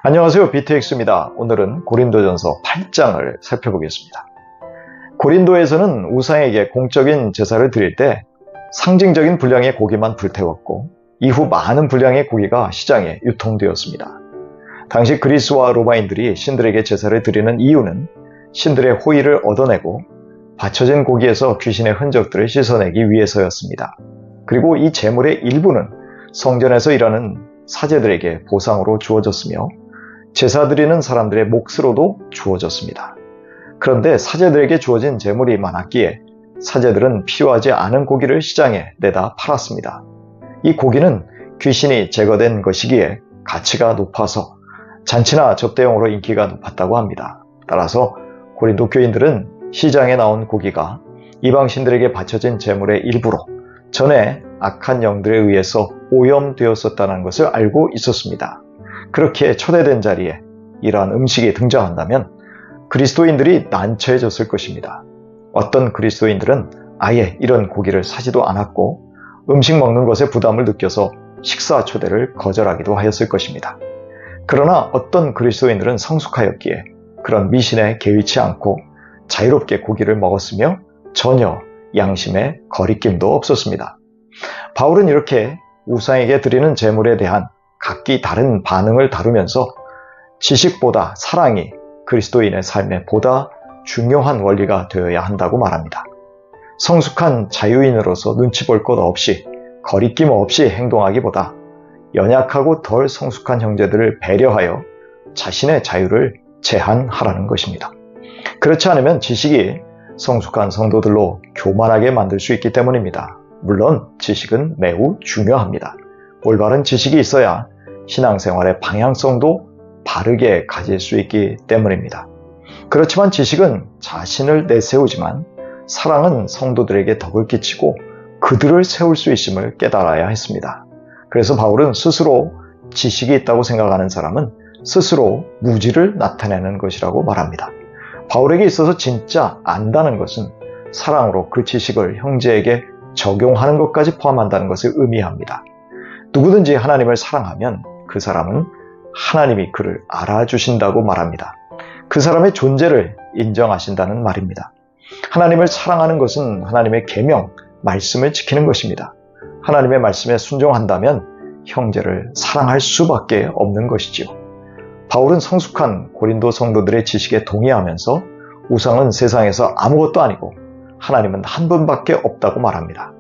안녕하세요. BTX입니다. 오늘은 고린도전서 8장을 살펴보겠습니다. 고린도에서는 우상에게 공적인 제사를 드릴 때 상징적인 분량의 고기만 불태웠고 이후 많은 분량의 고기가 시장에 유통되었습니다. 당시 그리스와 로마인들이 신들에게 제사를 드리는 이유는 신들의 호의를 얻어내고 바쳐진 고기에서 귀신의 흔적들을 씻어내기 위해서였습니다. 그리고 이 제물의 일부는 성전에서 일하는 사제들에게 보상으로 주어졌으며 제사 드리는 사람들의 몫으로도 주어졌습니다. 그런데 사제들에게 주어진 제물이 많았기에 사제들은 필요하지 않은 고기를 시장에 내다 팔았습니다. 이 고기는 귀신이 제거된 것이기에 가치가 높아서 잔치나 접대용으로 인기가 높았다고 합니다. 따라서 고린도 교인들은 시장에 나온 고기가 이방신들에게 바쳐진 제물의 일부로 전에 악한 영들에 의해서 오염되었었다는 것을 알고 있었습니다. 그렇게 초대된 자리에 이러한 음식이 등장한다면 그리스도인들이 난처해졌을 것입니다. 어떤 그리스도인들은 아예 이런 고기를 사지도 않았고 음식 먹는 것에 부담을 느껴서 식사 초대를 거절하기도 하였을 것입니다. 그러나 어떤 그리스도인들은 성숙하였기에 그런 미신에 개의치 않고 자유롭게 고기를 먹었으며 전혀 양심에 거리낌도 없었습니다. 바울은 이렇게 우상에게 드리는 제물에 대한 각기 다른 반응을 다루면서 지식보다 사랑이 그리스도인의 삶에 보다 중요한 원리가 되어야 한다고 말합니다. 성숙한 자유인으로서 눈치 볼 것 없이 거리낌 없이 행동하기보다 연약하고 덜 성숙한 형제들을 배려하여 자신의 자유를 제한하라는 것입니다. 그렇지 않으면 지식이 성숙한 성도들로 교만하게 만들 수 있기 때문입니다. 물론 지식은 매우 중요합니다. 올바른 지식이 있어야 신앙생활의 방향성도 바르게 가질 수 있기 때문입니다. 그렇지만 지식은 자신을 내세우지만 사랑은 성도들에게 덕을 끼치고 그들을 세울 수 있음을 깨달아야 했습니다. 그래서 바울은 스스로 지식이 있다고 생각하는 사람은 스스로 무지를 나타내는 것이라고 말합니다. 바울에게 있어서 진짜 안다는 것은 사랑으로 그 지식을 형제에게 적용하는 것까지 포함한다는 것을 의미합니다. 누구든지 하나님을 사랑하면 그 사람은 하나님이 그를 알아주신다고 말합니다. 그 사람의 존재를 인정하신다는 말입니다. 하나님을 사랑하는 것은 하나님의 계명, 말씀을 지키는 것입니다. 하나님의 말씀에 순종한다면 형제를 사랑할 수밖에 없는 것이지요. 바울은 성숙한 고린도 성도들의 지식에 동의하면서 우상은 세상에서 아무것도 아니고 하나님은 한 분밖에 없다고 말합니다.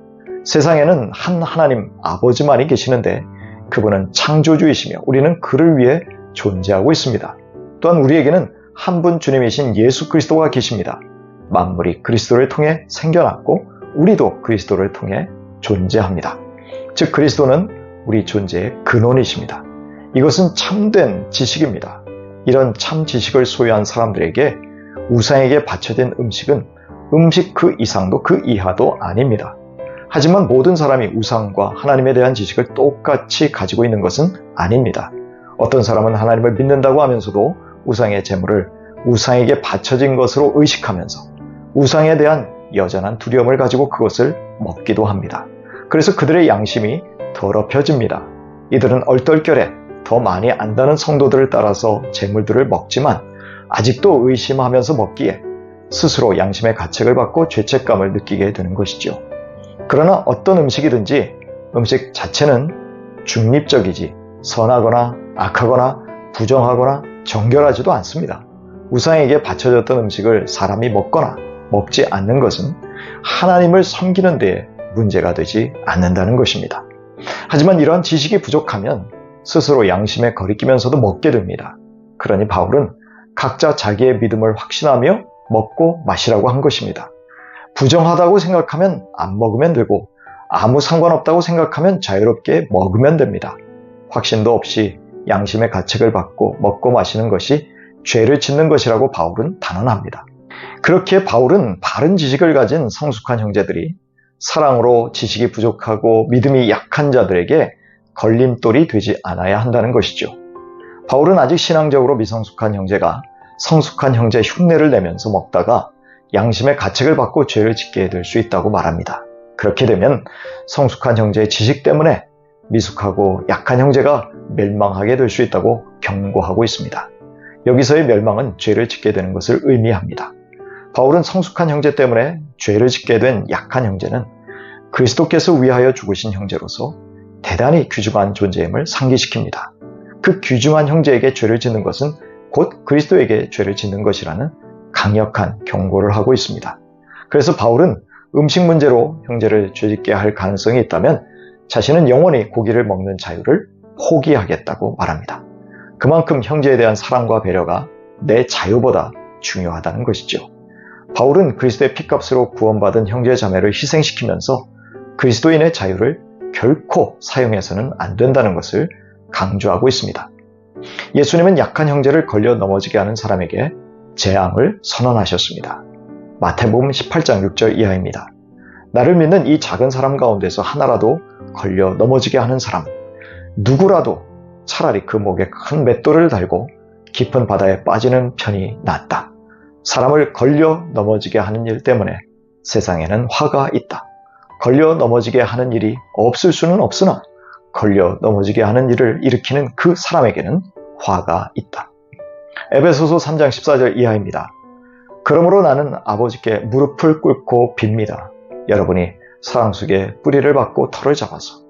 세상에는 한 하나님 아버지만이 계시는데 그분은 창조주이시며 우리는 그를 위해 존재하고 있습니다. 또한 우리에게는 한 분 주님이신 예수 그리스도가 계십니다. 만물이 그리스도를 통해 생겨났고 우리도 그리스도를 통해 존재합니다. 즉 그리스도는 우리 존재의 근원이십니다. 이것은 참된 지식입니다. 이런 참 지식을 소유한 사람들에게 우상에게 바쳐진 음식은 음식 그 이상도 그 이하도 아닙니다. 하지만 모든 사람이 우상과 하나님에 대한 지식을 똑같이 가지고 있는 것은 아닙니다. 어떤 사람은 하나님을 믿는다고 하면서도 우상의 제물을 우상에게 바쳐진 것으로 의식하면서 우상에 대한 여전한 두려움을 가지고 그것을 먹기도 합니다. 그래서 그들의 양심이 더럽혀집니다. 이들은 얼떨결에 더 많이 안다는 성도들을 따라서 제물들을 먹지만 아직도 의심하면서 먹기에 스스로 양심의 가책을 받고 죄책감을 느끼게 되는 것이죠. 그러나 어떤 음식이든지 음식 자체는 중립적이지 선하거나 악하거나 부정하거나 정결하지도 않습니다. 우상에게 바쳐졌던 음식을 사람이 먹거나 먹지 않는 것은 하나님을 섬기는 데에 문제가 되지 않는다는 것입니다. 하지만 이러한 지식이 부족하면 스스로 양심에 거리끼면서도 먹게 됩니다. 그러니 바울은 각자 자기의 믿음을 확신하며 먹고 마시라고 한 것입니다. 부정하다고 생각하면 안 먹으면 되고 아무 상관없다고 생각하면 자유롭게 먹으면 됩니다. 확신도 없이 양심의 가책을 받고 먹고 마시는 것이 죄를 짓는 것이라고 바울은 단언합니다. 그렇게 바울은 바른 지식을 가진 성숙한 형제들이 사랑으로 지식이 부족하고 믿음이 약한 자들에게 걸림돌이 되지 않아야 한다는 것이죠. 바울은 아직 신앙적으로 미성숙한 형제가 성숙한 형제 흉내를 내면서 먹다가 양심의 가책을 받고 죄를 짓게 될 수 있다고 말합니다. 그렇게 되면 성숙한 형제의 지식 때문에 미숙하고 약한 형제가 멸망하게 될 수 있다고 경고하고 있습니다. 여기서의 멸망은 죄를 짓게 되는 것을 의미합니다. 바울은 성숙한 형제 때문에 죄를 짓게 된 약한 형제는 그리스도께서 위하여 죽으신 형제로서 대단히 귀중한 존재임을 상기시킵니다. 그 귀중한 형제에게 죄를 짓는 것은 곧 그리스도에게 죄를 짓는 것이라는 강력한 경고를 하고 있습니다. 그래서 바울은 음식 문제로 형제를 죄짓게 할 가능성이 있다면 자신은 영원히 고기를 먹는 자유를 포기하겠다고 말합니다. 그만큼 형제에 대한 사랑과 배려가 내 자유보다 중요하다는 것이죠. 바울은 그리스도의 피값으로 구원받은 형제 자매를 희생시키면서 그리스도인의 자유를 결코 사용해서는 안 된다는 것을 강조하고 있습니다. 예수님은 약한 형제를 걸려 넘어지게 하는 사람에게 재앙을 선언하셨습니다. 마태복음 18장 6절 이하입니다. 나를 믿는 이 작은 사람 가운데서 하나라도 걸려 넘어지게 하는 사람, 누구라도 차라리 그 목에 큰 맷돌을 달고 깊은 바다에 빠지는 편이 낫다. 사람을 걸려 넘어지게 하는 일 때문에 세상에는 화가 있다. 걸려 넘어지게 하는 일이 없을 수는 없으나 걸려 넘어지게 하는 일을 일으키는 그 사람에게는 화가 있다. 에베소서 3장 14절 이하입니다. 그러므로 나는 아버지께 무릎을 꿇고 빕니다. 여러분이 사랑 속에 뿌리를 받고 털을 잡아서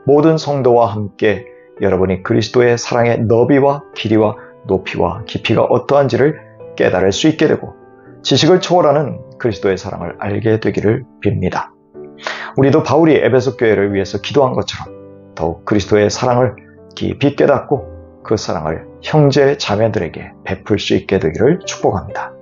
모든 성도와 함께 여러분이 그리스도의 사랑의 너비와 길이와 높이와 깊이가 어떠한지를 깨달을 수 있게 되고 지식을 초월하는 그리스도의 사랑을 알게 되기를 빕니다. 우리도 바울이 에베소 교회를 위해서 기도한 것처럼 더욱 그리스도의 사랑을 깊이 깨닫고 그 사랑을 형제 자매들에게 베풀 수 있게 되기를 축복합니다.